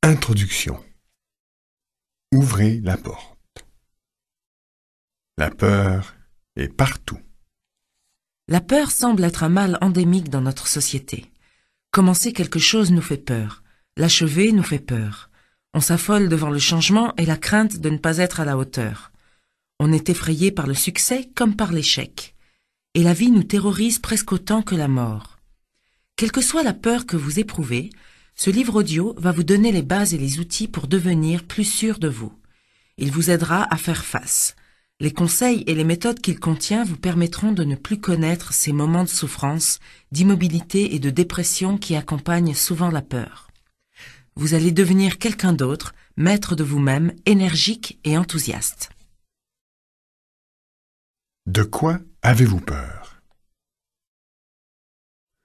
Introduction. Ouvrez la porte. La peur est partout. La peur semble être un mal endémique dans notre société. Commencer quelque chose nous fait peur. L'achever nous fait peur. On s'affole devant le changement et la crainte de ne pas être à la hauteur. On est effrayé par le succès comme par l'échec. Et la vie nous terrorise presque autant que la mort. Quelle que soit la peur que vous éprouvez, ce livre audio va vous donner les bases et les outils pour devenir plus sûr de vous. Il vous aidera à faire face. Les conseils et les méthodes qu'il contient vous permettront de ne plus connaître ces moments de souffrance, d'immobilité et de dépression qui accompagnent souvent la peur. Vous allez devenir quelqu'un d'autre, maître de vous-même, énergique et enthousiaste. De quoi avez-vous peur?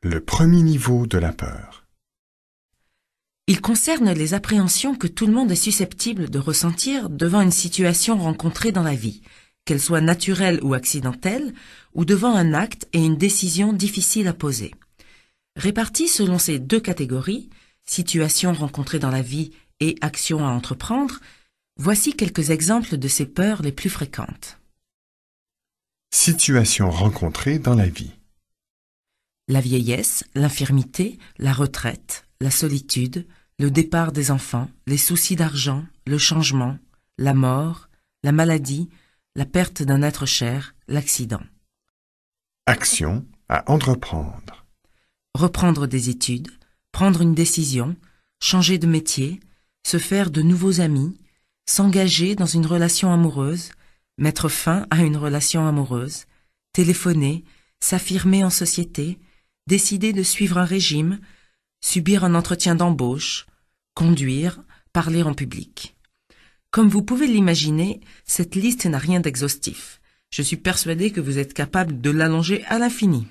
Le premier niveau de la peur. Il concerne les appréhensions que tout le monde est susceptible de ressentir devant une situation rencontrée dans la vie, qu'elle soit naturelle ou accidentelle, ou devant un acte et une décision difficile à poser. Réparties selon ces deux catégories, situation rencontrée dans la vie et action à entreprendre, voici quelques exemples de ces peurs les plus fréquentes. Situation rencontrée dans la vie. La vieillesse, l'infirmité, la retraite, la solitude, le départ des enfants, les soucis d'argent, le changement, la mort, la maladie, la perte d'un être cher, l'accident. Action à entreprendre. Reprendre des études, prendre une décision, changer de métier, se faire de nouveaux amis, s'engager dans une relation amoureuse, mettre fin à une relation amoureuse, téléphoner, s'affirmer en société, décider de suivre un régime, subir un entretien d'embauche, conduire, parler en public. Comme vous pouvez l'imaginer, cette liste n'a rien d'exhaustif. Je suis persuadée que vous êtes capable de l'allonger à l'infini.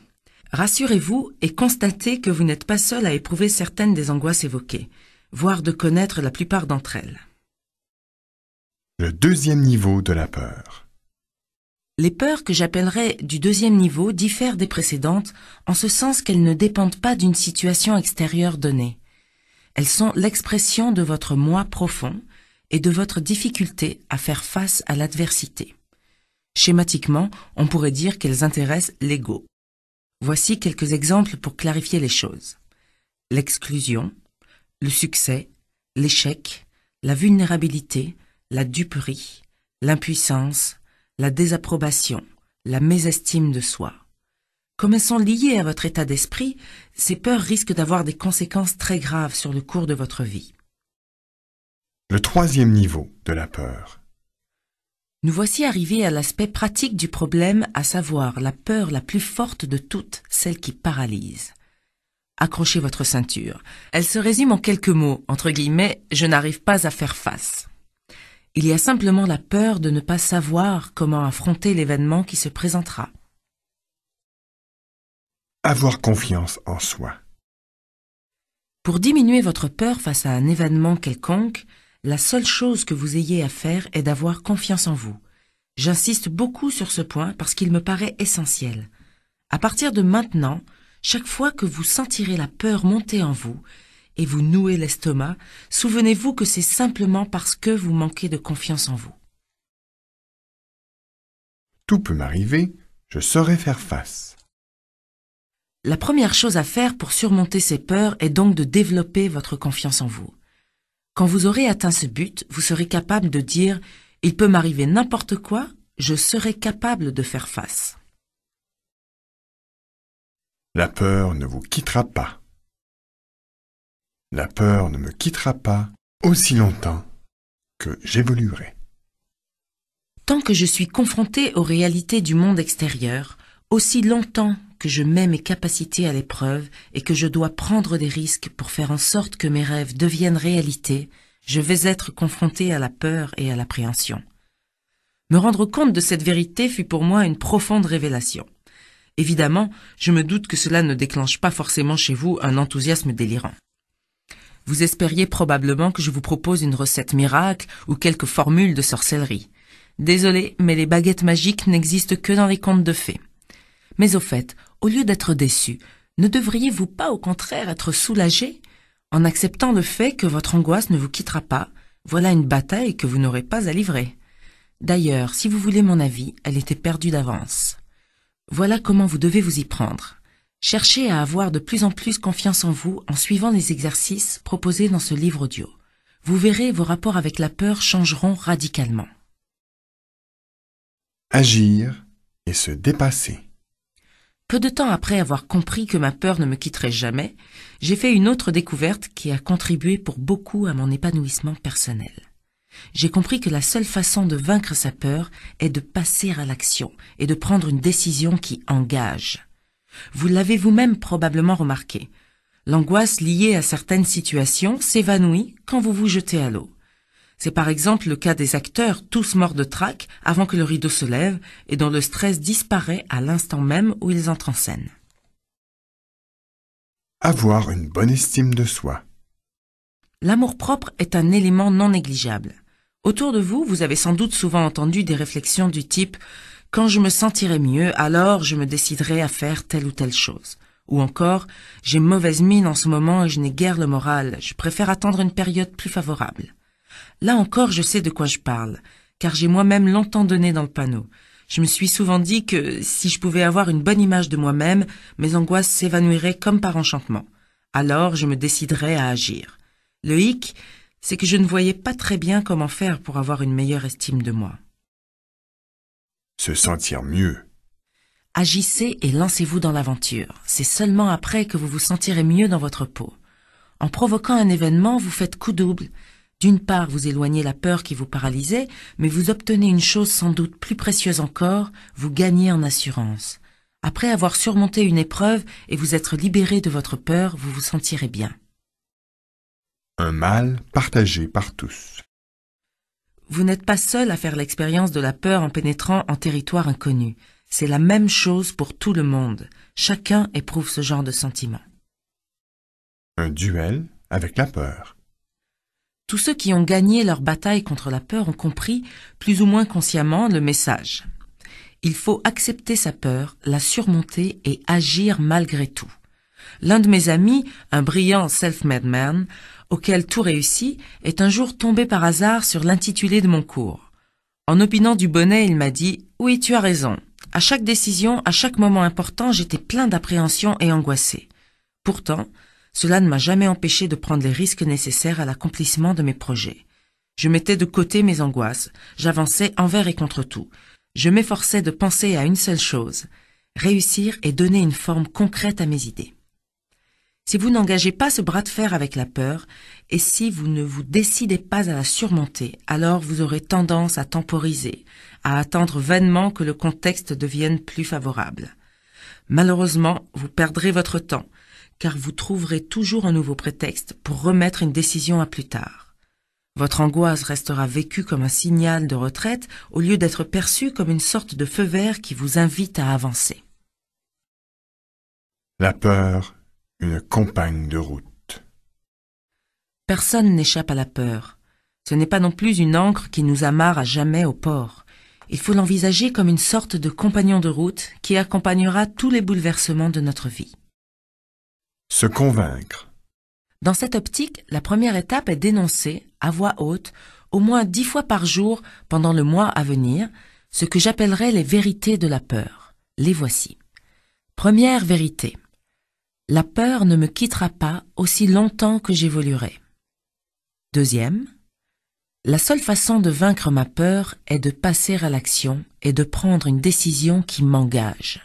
Rassurez-vous et constatez que vous n'êtes pas seul à éprouver certaines des angoisses évoquées, voire de connaître la plupart d'entre elles. Le deuxième niveau de la peur. Les peurs que j'appellerais du deuxième niveau diffèrent des précédentes en ce sens qu'elles ne dépendent pas d'une situation extérieure donnée. Elles sont l'expression de votre moi profond et de votre difficulté à faire face à l'adversité. Schématiquement, on pourrait dire qu'elles intéressent l'ego. Voici quelques exemples pour clarifier les choses. L'exclusion, le succès, l'échec, la vulnérabilité, la duperie, l'impuissance, la désapprobation, la mésestime de soi. Comme elles sont liées à votre état d'esprit, ces peurs risquent d'avoir des conséquences très graves sur le cours de votre vie. Le troisième niveau de la peur. Nous voici arrivés à l'aspect pratique du problème, à savoir la peur la plus forte de toutes, celle qui paralyse. Accrochez votre ceinture. Elle se résume en quelques mots, entre guillemets, je n'arrive pas à faire face. Il y a simplement la peur de ne pas savoir comment affronter l'événement qui se présentera. Avoir confiance en soi. Pour diminuer votre peur face à un événement quelconque, la seule chose que vous ayez à faire est d'avoir confiance en vous. J'insiste beaucoup sur ce point parce qu'il me paraît essentiel. À partir de maintenant, chaque fois que vous sentirez la peur monter en vous et vous nouer l'estomac, souvenez-vous que c'est simplement parce que vous manquez de confiance en vous. Tout peut m'arriver, je saurai faire face. La première chose à faire pour surmonter ces peurs est donc de développer votre confiance en vous. Quand vous aurez atteint ce but, vous serez capable de dire « Il peut m'arriver n'importe quoi, je serai capable de faire face ». La peur ne vous quittera pas. La peur ne me quittera pas aussi longtemps que j'évoluerai. Tant que je suis confronté aux réalités du monde extérieur, aussi longtemps que je mets mes capacités à l'épreuve et que je dois prendre des risques pour faire en sorte que mes rêves deviennent réalité, je vais être confronté à la peur et à l'appréhension. Me rendre compte de cette vérité fut pour moi une profonde révélation. Évidemment, je me doute que cela ne déclenche pas forcément chez vous un enthousiasme délirant. Vous espériez probablement que je vous propose une recette miracle ou quelques formules de sorcellerie. Désolé, mais les baguettes magiques n'existent que dans les contes de fées. Mais au fait, au lieu d'être déçu, ne devriez-vous pas au contraire être soulagé? En acceptant le fait que votre angoisse ne vous quittera pas, voilà une bataille que vous n'aurez pas à livrer. D'ailleurs, si vous voulez mon avis, elle était perdue d'avance. Voilà comment vous devez vous y prendre. Cherchez à avoir de plus en plus confiance en vous en suivant les exercices proposés dans ce livre audio. Vous verrez, vos rapports avec la peur changeront radicalement. Agir et se dépasser. Peu de temps après avoir compris que ma peur ne me quitterait jamais, j'ai fait une autre découverte qui a contribué pour beaucoup à mon épanouissement personnel. J'ai compris que la seule façon de vaincre sa peur est de passer à l'action et de prendre une décision qui engage. Vous l'avez vous-même probablement remarqué. L'angoisse liée à certaines situations s'évanouit quand vous vous jetez à l'eau. C'est par exemple le cas des acteurs tous morts de trac avant que le rideau se lève et dont le stress disparaît à l'instant même où ils entrent en scène. Avoir une bonne estime de soi. L'amour-propre est un élément non négligeable. Autour de vous, vous avez sans doute souvent entendu des réflexions du type « Quand je me sentirai mieux, alors je me déciderai à faire telle ou telle chose ». Ou encore « J'ai mauvaise mine en ce moment et je n'ai guère le moral, je préfère attendre une période plus favorable ». Là encore, je sais de quoi je parle, car j'ai moi-même longtemps donné dans le panneau. Je me suis souvent dit que si je pouvais avoir une bonne image de moi-même, mes angoisses s'évanouiraient comme par enchantement. Alors, je me déciderais à agir. Le hic, c'est que je ne voyais pas très bien comment faire pour avoir une meilleure estime de moi. Se sentir mieux. Agissez et lancez-vous dans l'aventure. C'est seulement après que vous vous sentirez mieux dans votre peau. En provoquant un événement, vous faites coup double. D'une part, vous éloignez la peur qui vous paralysait, mais vous obtenez une chose sans doute plus précieuse encore, vous gagnez en assurance. Après avoir surmonté une épreuve et vous être libéré de votre peur, vous vous sentirez bien. Un mal partagé par tous. Vous n'êtes pas seul à faire l'expérience de la peur en pénétrant en territoire inconnu. C'est la même chose pour tout le monde. Chacun éprouve ce genre de sentiment. Un duel avec la peur. Tous ceux qui ont gagné leur bataille contre la peur ont compris, plus ou moins consciemment, le message. Il faut accepter sa peur, la surmonter et agir malgré tout. L'un de mes amis, un brillant self-made man, auquel tout réussit, est un jour tombé par hasard sur l'intitulé de mon cours. En opinant du bonnet, il m'a dit « Oui, tu as raison. À chaque décision, à chaque moment important, j'étais plein d'appréhension et angoissé. Pourtant, cela ne m'a jamais empêché de prendre les risques nécessaires à l'accomplissement de mes projets. Je mettais de côté mes angoisses, j'avançais envers et contre tout. Je m'efforçais de penser à une seule chose, réussir et donner une forme concrète à mes idées. Si vous n'engagez pas ce bras de fer avec la peur, et si vous ne vous décidez pas à la surmonter, alors vous aurez tendance à temporiser, à attendre vainement que le contexte devienne plus favorable. Malheureusement, vous perdrez votre temps, car vous trouverez toujours un nouveau prétexte pour remettre une décision à plus tard. Votre angoisse restera vécue comme un signal de retraite au lieu d'être perçue comme une sorte de feu vert qui vous invite à avancer. La peur, une compagne de route. Personne n'échappe à la peur. Ce n'est pas non plus une ancre qui nous amarre à jamais au port. Il faut l'envisager comme une sorte de compagnon de route qui accompagnera tous les bouleversements de notre vie. Se convaincre. Dans cette optique, la première étape est d'énoncer, à voix haute, au moins 10 fois par jour pendant le mois à venir, ce que j'appellerais les vérités de la peur. Les voici. Première vérité. La peur ne me quittera pas aussi longtemps que j'évoluerai. Deuxième. La seule façon de vaincre ma peur est de passer à l'action et de prendre une décision qui m'engage.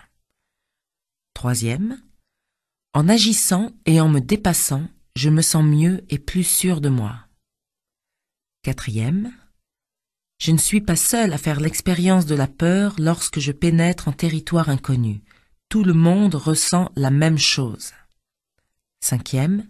Troisième. En agissant et en me dépassant, je me sens mieux et plus sûr de moi. Quatrième. Je ne suis pas seul à faire l'expérience de la peur lorsque je pénètre en territoire inconnu. Tout le monde ressent la même chose. Cinquième.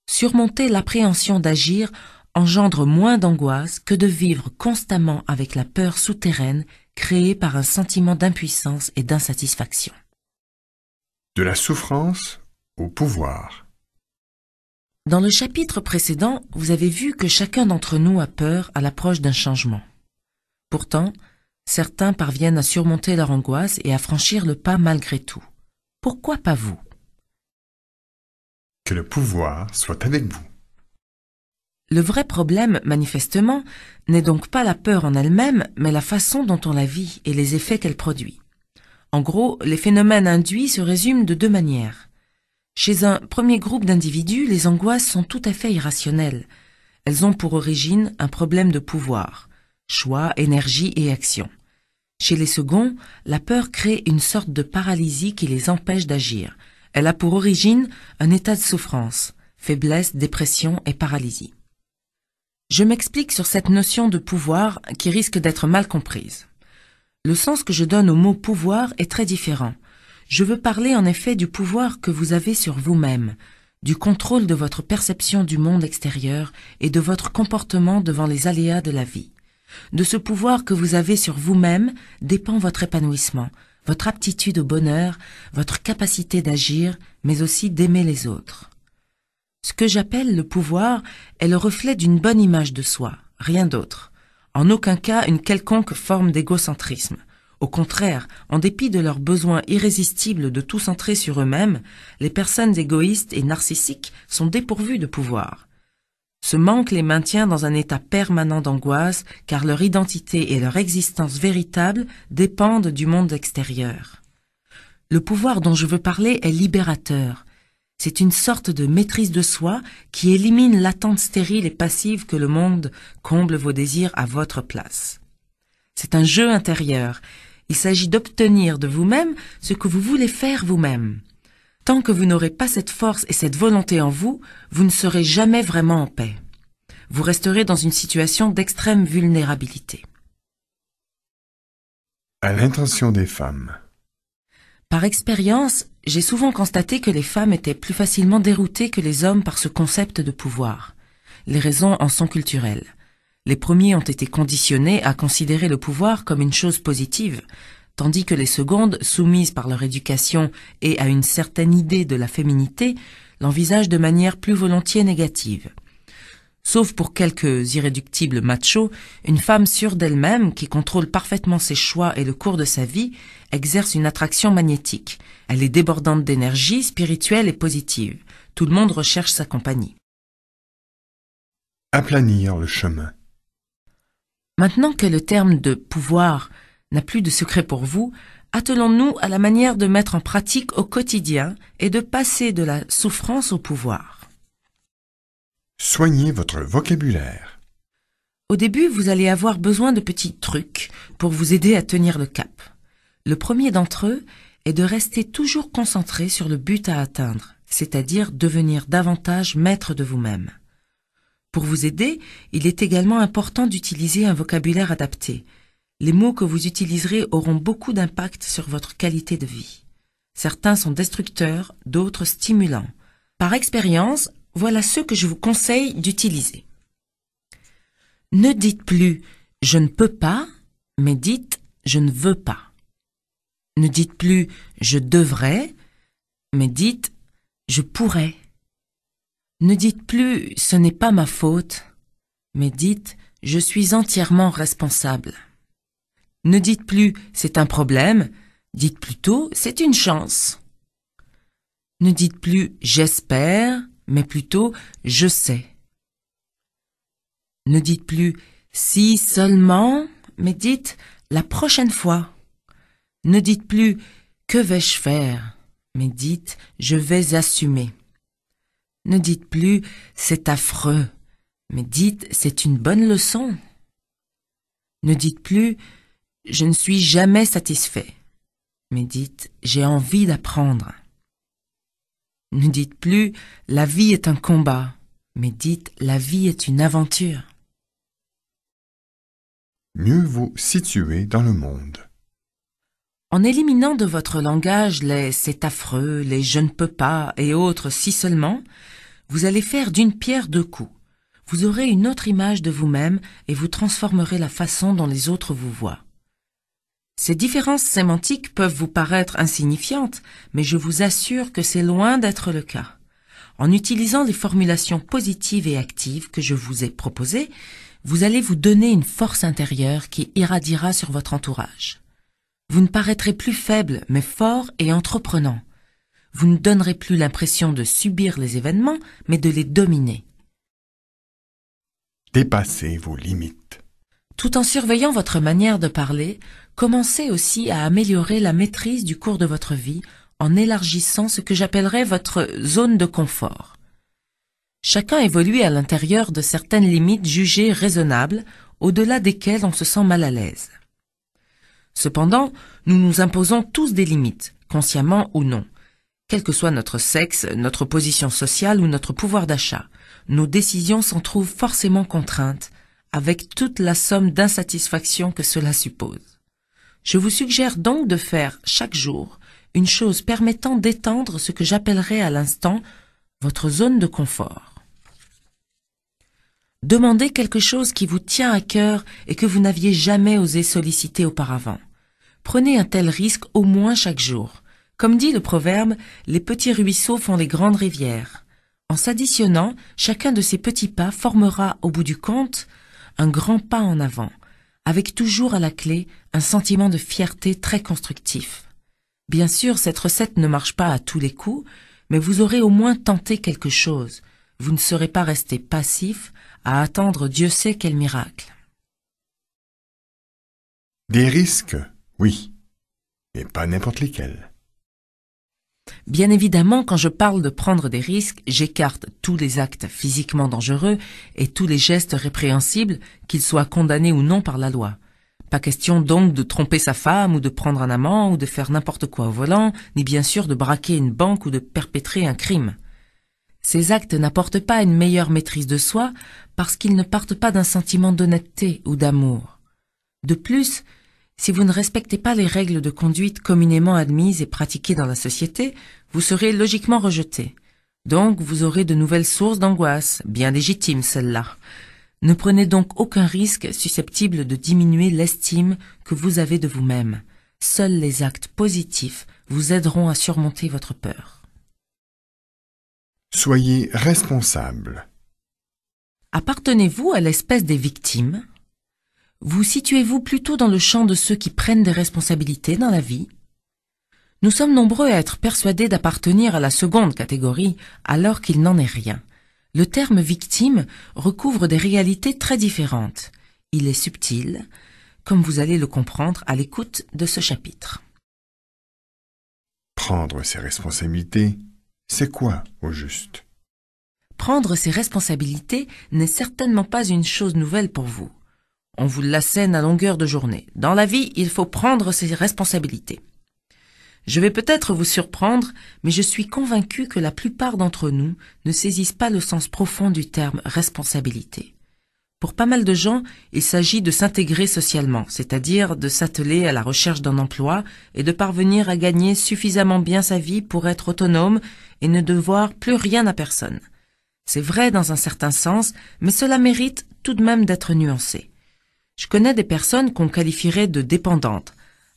Surmonter l'appréhension d'agir engendre moins d'angoisse que de vivre constamment avec la peur souterraine créée par un sentiment d'impuissance et d'insatisfaction. De la souffrance au pouvoir. Dans le chapitre précédent, vous avez vu que chacun d'entre nous a peur à l'approche d'un changement. Pourtant, certains parviennent à surmonter leur angoisse et à franchir le pas malgré tout. Pourquoi pas vous ? Que le pouvoir soit avec vous. Le vrai problème, manifestement, n'est donc pas la peur en elle-même, mais la façon dont on la vit et les effets qu'elle produit. En gros, les phénomènes induits se résument de deux manières. Chez un premier groupe d'individus, les angoisses sont tout à fait irrationnelles. Elles ont pour origine un problème de pouvoir, choix, énergie et action. Chez les seconds, la peur crée une sorte de paralysie qui les empêche d'agir. Elle a pour origine un état de souffrance, faiblesse, dépression et paralysie. Je m'explique sur cette notion de pouvoir qui risque d'être mal comprise. Le sens que je donne au mot pouvoir est très différent. Je veux parler en effet du pouvoir que vous avez sur vous-même, du contrôle de votre perception du monde extérieur et de votre comportement devant les aléas de la vie. De ce pouvoir que vous avez sur vous-même dépend votre épanouissement, votre aptitude au bonheur, votre capacité d'agir, mais aussi d'aimer les autres. Ce que j'appelle le pouvoir est le reflet d'une bonne image de soi, rien d'autre. En aucun cas une quelconque forme d'égocentrisme. Au contraire, en dépit de leur besoin irrésistible de tout centrer sur eux-mêmes, les personnes égoïstes et narcissiques sont dépourvues de pouvoir. Ce manque les maintient dans un état permanent d'angoisse, car leur identité et leur existence véritable dépendent du monde extérieur. Le pouvoir dont je veux parler est libérateur. C'est une sorte de maîtrise de soi qui élimine l'attente stérile et passive que le monde comble vos désirs à votre place. C'est un jeu intérieur. Il s'agit d'obtenir de vous-même ce que vous voulez faire vous-même. Tant que vous n'aurez pas cette force et cette volonté en vous, vous ne serez jamais vraiment en paix. Vous resterez dans une situation d'extrême vulnérabilité. À l'intention des femmes. Par expérience, j'ai souvent constaté que les femmes étaient plus facilement déroutées que les hommes par ce concept de pouvoir. Les raisons en sont culturelles. Les premiers ont été conditionnés à considérer le pouvoir comme une chose positive, tandis que les secondes, soumises par leur éducation et à une certaine idée de la féminité, l'envisagent de manière plus volontiers négative. Sauf pour quelques irréductibles machos, une femme sûre d'elle-même, qui contrôle parfaitement ses choix et le cours de sa vie, exerce une attraction magnétique. Elle est débordante d'énergie, spirituelle et positive. Tout le monde recherche sa compagnie. Aplanir le chemin. Maintenant que le terme de pouvoir n'a plus de secret pour vous, attelons-nous à la manière de mettre en pratique au quotidien et de passer de la souffrance au pouvoir. Soignez votre vocabulaire. Au début, vous allez avoir besoin de petits trucs pour vous aider à tenir le cap. Le premier d'entre eux est de rester toujours concentré sur le but à atteindre, c'est-à-dire devenir davantage maître de vous-même. Pour vous aider, il est également important d'utiliser un vocabulaire adapté. Les mots que vous utiliserez auront beaucoup d'impact sur votre qualité de vie. Certains sont destructeurs, d'autres stimulants. Par expérience, voilà ceux que je vous conseille d'utiliser. Ne dites plus « je ne peux pas », mais dites « je ne veux pas ». Ne dites plus « je devrais », mais dites « je pourrais ». Ne dites plus « ce n'est pas ma faute », mais dites « je suis entièrement responsable ». Ne dites plus « c'est un problème », dites plutôt « c'est une chance ». Ne dites plus « j'espère », mais plutôt « je sais ». Ne dites plus « si seulement », mais dites « la prochaine fois ». Ne dites plus « que vais-je faire », mais dites « je vais assumer ». Ne dites plus « c'est affreux », mais dites « c'est une bonne leçon ». Ne dites plus « je ne suis jamais satisfait », mais dites « j'ai envie d'apprendre ». Ne dites plus « la vie est un combat », mais dites « la vie est une aventure ». Mieux vous situer dans le monde. En éliminant de votre langage les « c'est affreux », les « je ne peux pas » et autres « si seulement », vous allez faire d'une pierre deux coups. Vous aurez une autre image de vous-même et vous transformerez la façon dont les autres vous voient. Ces différences sémantiques peuvent vous paraître insignifiantes, mais je vous assure que c'est loin d'être le cas. En utilisant les formulations positives et actives que je vous ai proposées, vous allez vous donner une force intérieure qui irradiera sur votre entourage. Vous ne paraîtrez plus faible, mais fort et entreprenant. Vous ne donnerez plus l'impression de subir les événements, mais de les dominer. Dépassez vos limites. Tout en surveillant votre manière de parler, commencez aussi à améliorer la maîtrise du cours de votre vie en élargissant ce que j'appellerais votre zone de confort. Chacun évolue à l'intérieur de certaines limites jugées raisonnables, au-delà desquelles on se sent mal à l'aise. Cependant, nous nous imposons tous des limites, consciemment ou non. Quel que soit notre sexe, notre position sociale ou notre pouvoir d'achat, nos décisions s'en trouvent forcément contraintes, avec toute la somme d'insatisfaction que cela suppose. Je vous suggère donc de faire chaque jour une chose permettant d'étendre ce que j'appellerai à l'instant votre zone de confort. Demandez quelque chose qui vous tient à cœur et que vous n'aviez jamais osé solliciter auparavant. Prenez un tel risque au moins chaque jour. Comme dit le proverbe, les petits ruisseaux font les grandes rivières. En s'additionnant, chacun de ces petits pas formera, au bout du compte, un grand pas en avant, avec toujours à la clé un sentiment de fierté très constructif. Bien sûr, cette recette ne marche pas à tous les coups, mais vous aurez au moins tenté quelque chose. Vous ne serez pas resté passif à attendre Dieu sait quel miracle. Des risques, oui, mais pas n'importe lesquels. Bien évidemment, quand je parle de prendre des risques, j'écarte tous les actes physiquement dangereux et tous les gestes répréhensibles, qu'ils soient condamnés ou non par la loi. Pas question donc de tromper sa femme ou de prendre un amant ou de faire n'importe quoi au volant, ni bien sûr de braquer une banque ou de perpétrer un crime. Ces actes n'apportent pas une meilleure maîtrise de soi parce qu'ils ne partent pas d'un sentiment d'honnêteté ou d'amour. De plus, si vous ne respectez pas les règles de conduite communément admises et pratiquées dans la société, vous serez logiquement rejeté. Donc, vous aurez de nouvelles sources d'angoisse, bien légitimes celles-là. Ne prenez donc aucun risque susceptible de diminuer l'estime que vous avez de vous-même. Seuls les actes positifs vous aideront à surmonter votre peur. Soyez responsable. Appartenez-vous à l'espèce des victimes ? Vous situez-vous plutôt dans le champ de ceux qui prennent des responsabilités dans la vie ? Nous sommes nombreux à être persuadés d'appartenir à la seconde catégorie, alors qu'il n'en est rien. Le terme victime recouvre des réalités très différentes. Il est subtil, comme vous allez le comprendre à l'écoute de ce chapitre. Prendre ses responsabilités, c'est quoi au juste? Prendre ses responsabilités n'est certainement pas une chose nouvelle pour vous. On vous l'assène à longueur de journée. Dans la vie, il faut prendre ses responsabilités. Je vais peut-être vous surprendre, mais je suis convaincu que la plupart d'entre nous ne saisissent pas le sens profond du terme responsabilité. Pour pas mal de gens, il s'agit de s'intégrer socialement, c'est-à-dire de s'atteler à la recherche d'un emploi et de parvenir à gagner suffisamment bien sa vie pour être autonome et ne devoir plus rien à personne. C'est vrai dans un certain sens, mais cela mérite tout de même d'être nuancé. Je connais des personnes qu'on qualifierait de dépendantes,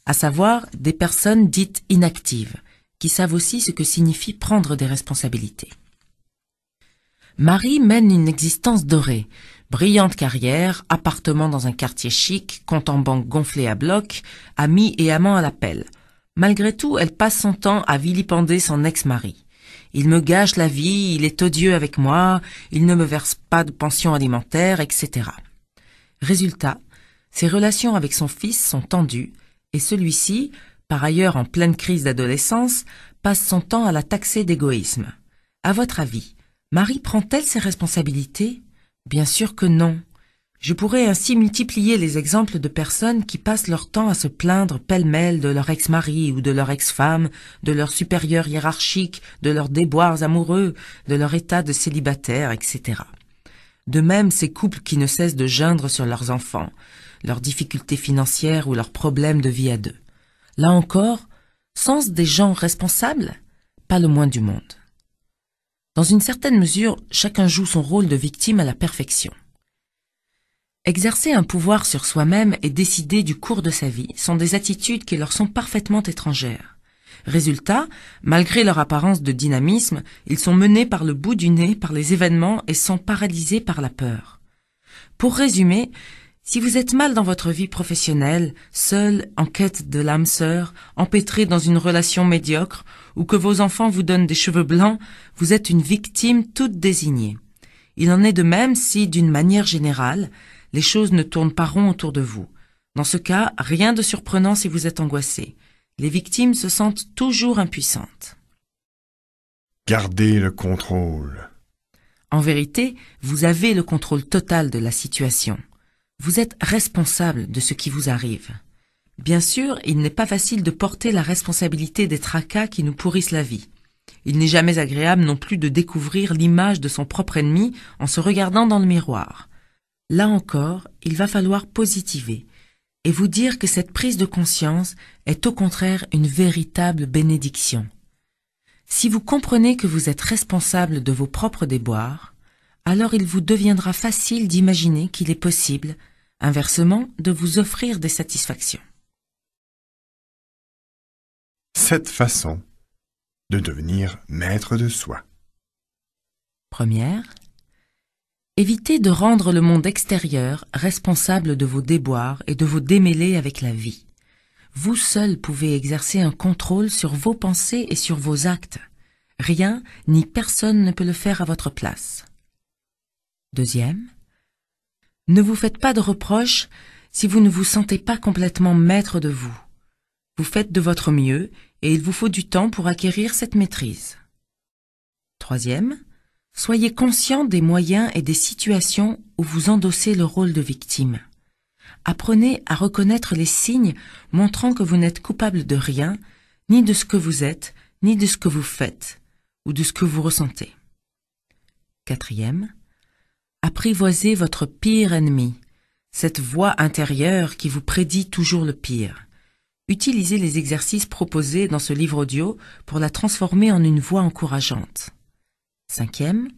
à savoir des personnes dites inactives, qui savent aussi ce que signifie prendre des responsabilités. Marie mène une existence dorée, brillante carrière, appartement dans un quartier chic, compte en banque gonflé à bloc, amis et amants à l'appel. Malgré tout, elle passe son temps à vilipender son ex-mari. Il me gâche la vie, il est odieux avec moi, il ne me verse pas de pension alimentaire, etc. Résultat, ses relations avec son fils sont tendues et celui-ci, par ailleurs en pleine crise d'adolescence, passe son temps à la taxer d'égoïsme. À votre avis, Marie prend-elle ses responsabilités ? Bien sûr que non. Je pourrais ainsi multiplier les exemples de personnes qui passent leur temps à se plaindre pêle-mêle de leur ex-mari ou de leur ex-femme, de leur supérieur hiérarchique, de leurs déboires amoureux, de leur état de célibataire, etc. De même, ces couples qui ne cessent de geindre sur leurs enfants, leurs difficultés financières ou leurs problèmes de vie à deux. Là encore, sont-ce des gens responsables ? Pas le moins du monde. Dans une certaine mesure, chacun joue son rôle de victime à la perfection. Exercer un pouvoir sur soi-même et décider du cours de sa vie sont des attitudes qui leur sont parfaitement étrangères. Résultat, malgré leur apparence de dynamisme, ils sont menés par le bout du nez par les événements et sont paralysés par la peur. Pour résumer, Si vous êtes mal dans votre vie professionnelle, seul, en quête de l'âme sœur, empêtré dans une relation médiocre, ou que vos enfants vous donnent des cheveux blancs, vous êtes une victime toute désignée. Il en est de même si, d'une manière générale, les choses ne tournent pas rond autour de vous. Dans ce cas, rien de surprenant si vous êtes angoissé. Les victimes se sentent toujours impuissantes. Gardez le contrôle. En vérité, vous avez le contrôle total de la situation. Vous êtes responsable de ce qui vous arrive. Bien sûr, il n'est pas facile de porter la responsabilité des tracas qui nous pourrissent la vie. Il n'est jamais agréable non plus de découvrir l'image de son propre ennemi en se regardant dans le miroir. Là encore, il va falloir positiver et vous dire que cette prise de conscience est au contraire une véritable bénédiction. Si vous comprenez que vous êtes responsable de vos propres déboires, alors il vous deviendra facile d'imaginer qu'il est possible, inversement, de vous offrir des satisfactions. 7 façons de devenir maître de soi. Première, évitez de rendre le monde extérieur responsable de vos déboires et de vos démêlés avec la vie. Vous seul pouvez exercer un contrôle sur vos pensées et sur vos actes. Rien ni personne ne peut le faire à votre place. Deuxième, ne vous faites pas de reproches si vous ne vous sentez pas complètement maître de vous. Vous faites de votre mieux et il vous faut du temps pour acquérir cette maîtrise. Troisième, soyez conscient des moyens et des situations où vous endossez le rôle de victime. Apprenez à reconnaître les signes montrant que vous n'êtes coupable de rien, ni de ce que vous êtes, ni de ce que vous faites, ou de ce que vous ressentez. Quatrième, apprivoisez votre pire ennemi, cette voix intérieure qui vous prédit toujours le pire. Utilisez les exercices proposés dans ce livre audio pour la transformer en une voix encourageante. Cinquième,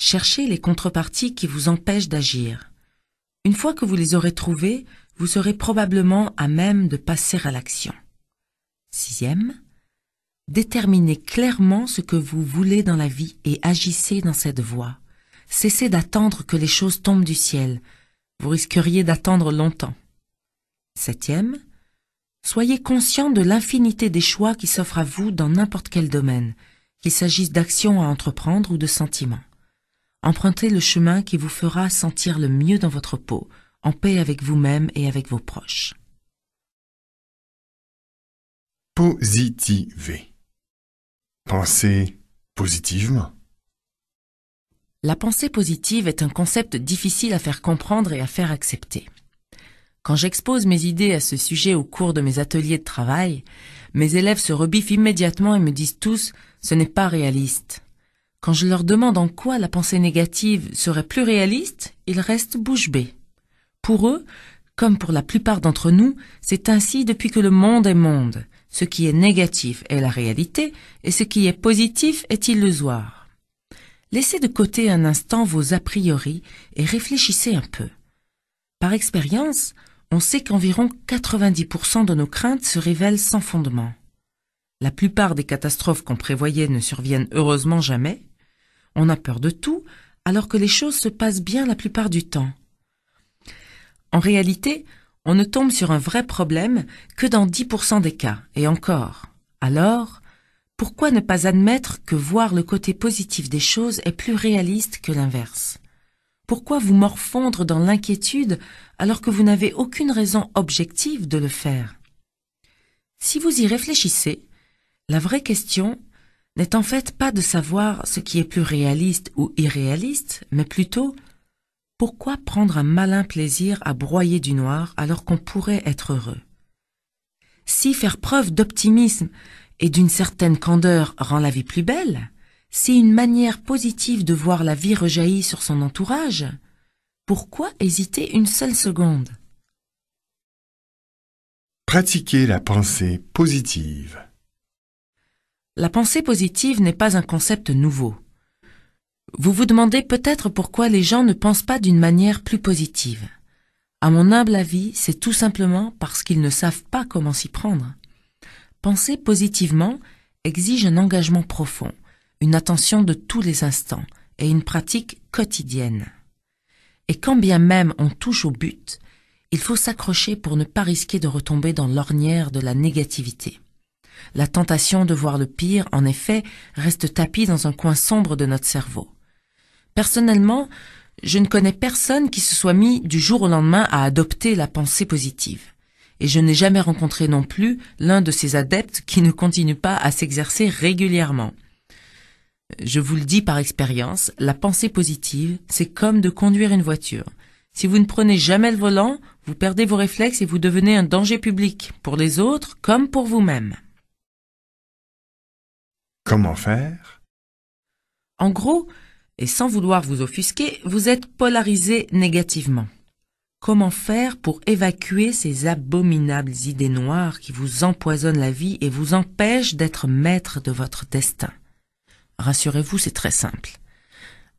cherchez les contreparties qui vous empêchent d'agir. Une fois que vous les aurez trouvées, vous serez probablement à même de passer à l'action. Sixième, déterminez clairement ce que vous voulez dans la vie et agissez dans cette voie. Cessez d'attendre que les choses tombent du ciel. Vous risqueriez d'attendre longtemps. Septième, soyez conscient de l'infinité des choix qui s'offrent à vous dans n'importe quel domaine, qu'il s'agisse d'actions à entreprendre ou de sentiments. Empruntez le chemin qui vous fera sentir le mieux dans votre peau, en paix avec vous-même et avec vos proches. Positiver. Pensez positivement. La pensée positive est un concept difficile à faire comprendre et à faire accepter. Quand j'expose mes idées à ce sujet au cours de mes ateliers de travail, mes élèves se rebiffent immédiatement et me disent tous « ce n'est pas réaliste ». Quand je leur demande en quoi la pensée négative serait plus réaliste, ils restent bouche bée. Pour eux, comme pour la plupart d'entre nous, c'est ainsi depuis que le monde est monde. Ce qui est négatif est la réalité et ce qui est positif est illusoire. Laissez de côté un instant vos a priori et réfléchissez un peu. Par expérience, on sait qu'environ 90% de nos craintes se révèlent sans fondement. La plupart des catastrophes qu'on prévoyait ne surviennent heureusement jamais. On a peur de tout, alors que les choses se passent bien la plupart du temps. En réalité, on ne tombe sur un vrai problème que dans 10% des cas, et encore. Alors, pourquoi ne pas admettre que voir le côté positif des choses est plus réaliste que l'inverse? Pourquoi vous morfondre dans l'inquiétude alors que vous n'avez aucune raison objective de le faire? Si vous y réfléchissez, la vraie question n'est en fait pas de savoir ce qui est plus réaliste ou irréaliste, mais plutôt pourquoi prendre un malin plaisir à broyer du noir alors qu'on pourrait être heureux? Si faire preuve d'optimisme et d'une certaine candeur rend la vie plus belle, si une manière positive de voir la vie rejaillit sur son entourage, pourquoi hésiter une seule seconde? Pratiquez la pensée positive. La pensée positive n'est pas un concept nouveau. Vous vous demandez peut-être pourquoi les gens ne pensent pas d'une manière plus positive. À mon humble avis, c'est tout simplement parce qu'ils ne savent pas comment s'y prendre. Penser positivement exige un engagement profond, une attention de tous les instants et une pratique quotidienne. Et quand bien même on touche au but, il faut s'accrocher pour ne pas risquer de retomber dans l'ornière de la négativité. La tentation de voir le pire, en effet, reste tapie dans un coin sombre de notre cerveau. Personnellement, je ne connais personne qui se soit mis du jour au lendemain à adopter la pensée positive. Et je n'ai jamais rencontré non plus l'un de ces adeptes qui ne continue pas à s'exercer régulièrement. Je vous le dis par expérience, la pensée positive, c'est comme de conduire une voiture. Si vous ne prenez jamais le volant, vous perdez vos réflexes et vous devenez un danger public, pour les autres comme pour vous-même. Comment faire? En gros, et sans vouloir vous offusquer, vous êtes polarisé négativement. Comment faire pour évacuer ces abominables idées noires qui vous empoisonnent la vie et vous empêchent d'être maître de votre destin? Rassurez-vous, c'est très simple.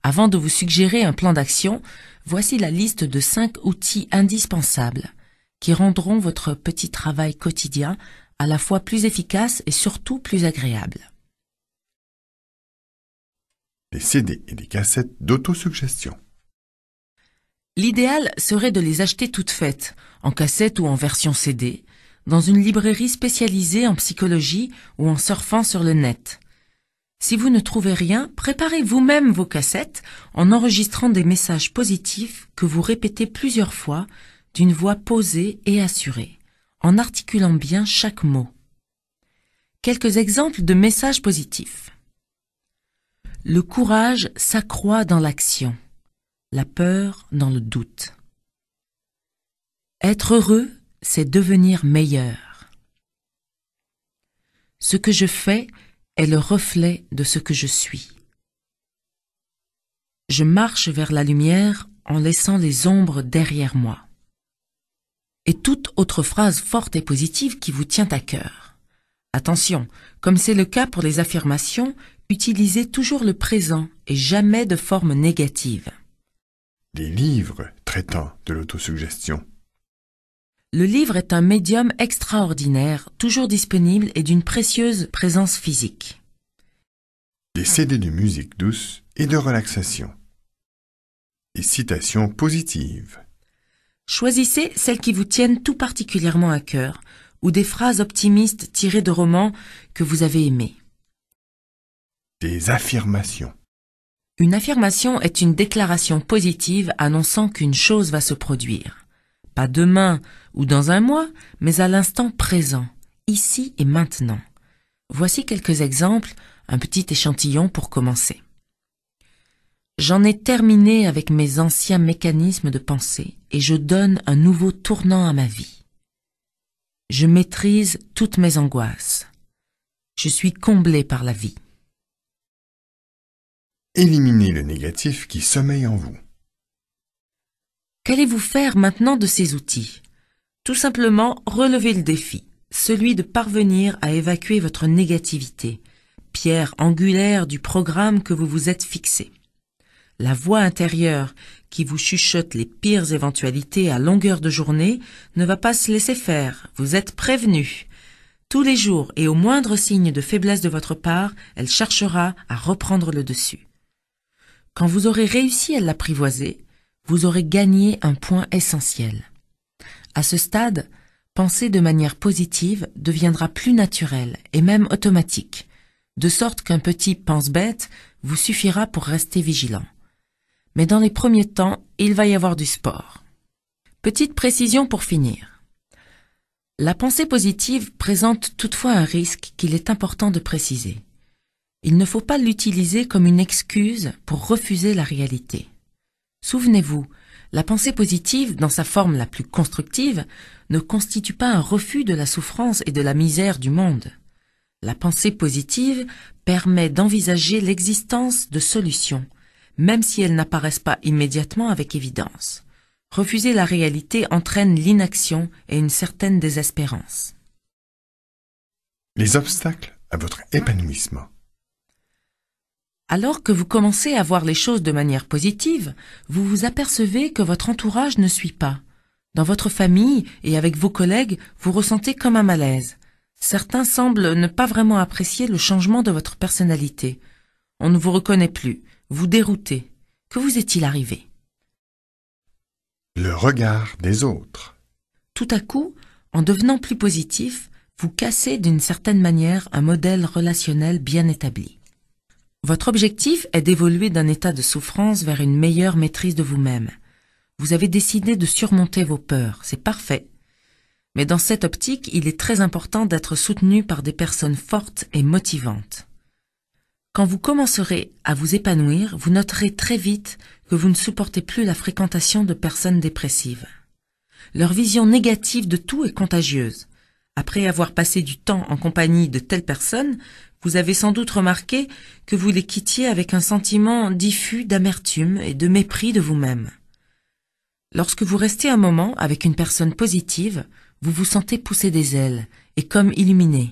Avant de vous suggérer un plan d'action, voici la liste de 5 outils indispensables qui rendront votre petit travail quotidien à la fois plus efficace et surtout plus agréable. Des CD et des cassettes d'autosuggestion. L'idéal serait de les acheter toutes faites, en cassette ou en version CD, dans une librairie spécialisée en psychologie ou en surfant sur le net. Si vous ne trouvez rien, préparez vous-même vos cassettes en enregistrant des messages positifs que vous répétez plusieurs fois d'une voix posée et assurée, en articulant bien chaque mot. Quelques exemples de messages positifs. Le courage s'accroît dans l'action, la peur dans le doute. Être heureux, c'est devenir meilleur. Ce que je fais est le reflet de ce que je suis. Je marche vers la lumière en laissant les ombres derrière moi. Et toute autre phrase forte et positive qui vous tient à cœur. Attention, comme c'est le cas pour les affirmations, utilisez toujours le présent et jamais de forme négative. Des livres traitant de l'autosuggestion. Le livre est un médium extraordinaire, toujours disponible et d'une précieuse présence physique. Des CD de musique douce et de relaxation. Des citations positives. Choisissez celles qui vous tiennent tout particulièrement à cœur ou des phrases optimistes tirées de romans que vous avez aimés. Des affirmations. Une affirmation est une déclaration positive annonçant qu'une chose va se produire. Pas demain ou dans un mois, mais à l'instant présent, ici et maintenant. Voici quelques exemples, un petit échantillon pour commencer. J'en ai terminé avec mes anciens mécanismes de pensée et je donne un nouveau tournant à ma vie. Je maîtrise toutes mes angoisses. Je suis comblé par la vie. Éliminez le négatif qui sommeille en vous. Qu'allez-vous faire maintenant de ces outils? Tout simplement relever le défi, celui de parvenir à évacuer votre négativité, pierre angulaire du programme que vous vous êtes fixé. La voix intérieure qui vous chuchote les pires éventualités à longueur de journée ne va pas se laisser faire, vous êtes prévenu. Tous les jours et au moindre signe de faiblesse de votre part, elle cherchera à reprendre le dessus. Quand vous aurez réussi à l'apprivoiser, vous aurez gagné un point essentiel. À ce stade, penser de manière positive deviendra plus naturel et même automatique, de sorte qu'un petit pense-bête vous suffira pour rester vigilant. Mais dans les premiers temps, il va y avoir du sport. Petite précision pour finir. La pensée positive présente toutefois un risque qu'il est important de préciser. Il ne faut pas l'utiliser comme une excuse pour refuser la réalité. Souvenez-vous, la pensée positive, dans sa forme la plus constructive, ne constitue pas un refus de la souffrance et de la misère du monde. La pensée positive permet d'envisager l'existence de solutions, même si elles n'apparaissent pas immédiatement avec évidence. Refuser la réalité entraîne l'inaction et une certaine désespérance. Les obstacles à votre épanouissement. Alors que vous commencez à voir les choses de manière positive, vous vous apercevez que votre entourage ne suit pas. Dans votre famille et avec vos collègues, vous ressentez comme un malaise. Certains semblent ne pas vraiment apprécier le changement de votre personnalité. On ne vous reconnaît plus, vous déroutez. Que vous est-il arrivé? Le regard des autres. Tout à coup, en devenant plus positif, vous cassez d'une certaine manière un modèle relationnel bien établi. Votre objectif est d'évoluer d'un état de souffrance vers une meilleure maîtrise de vous-même. Vous avez décidé de surmonter vos peurs, c'est parfait. Mais dans cette optique, il est très important d'être soutenu par des personnes fortes et motivantes. Quand vous commencerez à vous épanouir, vous noterez très vite que vous ne supportez plus la fréquentation de personnes dépressives. Leur vision négative de tout est contagieuse. Après avoir passé du temps en compagnie de telles personnes, vous avez sans doute remarqué que vous les quittiez avec un sentiment diffus d'amertume et de mépris de vous-même. Lorsque vous restez un moment avec une personne positive, vous vous sentez pousser des ailes et comme illuminé.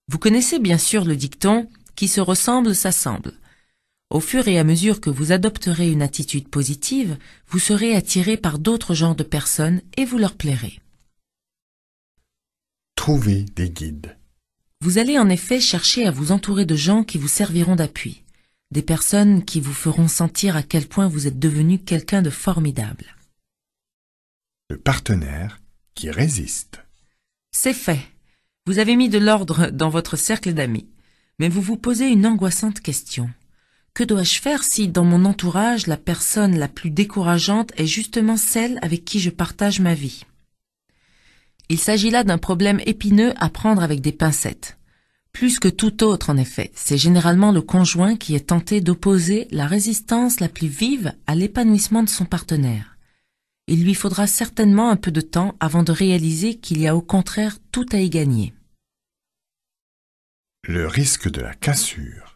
Vous connaissez bien sûr le dicton « qui se ressemble s'assemble ». Au fur et à mesure que vous adopterez une attitude positive, vous serez attiré par d'autres genres de personnes et vous leur plairez. Trouvez des guides. Vous allez en effet chercher à vous entourer de gens qui vous serviront d'appui, des personnes qui vous feront sentir à quel point vous êtes devenu quelqu'un de formidable. Le partenaire qui résiste. C'est fait. Vous avez mis de l'ordre dans votre cercle d'amis, mais vous vous posez une angoissante question. Que dois-je faire si, dans mon entourage, la personne la plus décourageante est justement celle avec qui je partage ma vie? Il s'agit là d'un problème épineux à prendre avec des pincettes. Plus que tout autre, en effet, c'est généralement le conjoint qui est tenté d'opposer la résistance la plus vive à l'épanouissement de son partenaire. Il lui faudra certainement un peu de temps avant de réaliser qu'il y a au contraire tout à y gagner. Le risque de la cassure.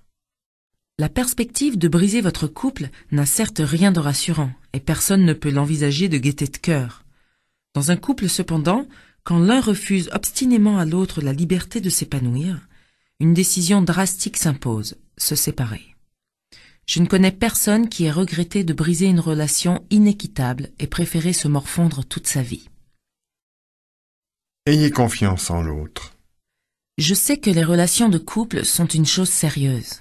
La perspective de briser votre couple n'a certes rien de rassurant, et personne ne peut l'envisager de gaieté de cœur. Dans un couple cependant, quand l'un refuse obstinément à l'autre la liberté de s'épanouir, une décision drastique s'impose, se séparer. Je ne connais personne qui ait regretté de briser une relation inéquitable et préféré se morfondre toute sa vie. Ayez confiance en l'autre. Je sais que les relations de couple sont une chose sérieuse.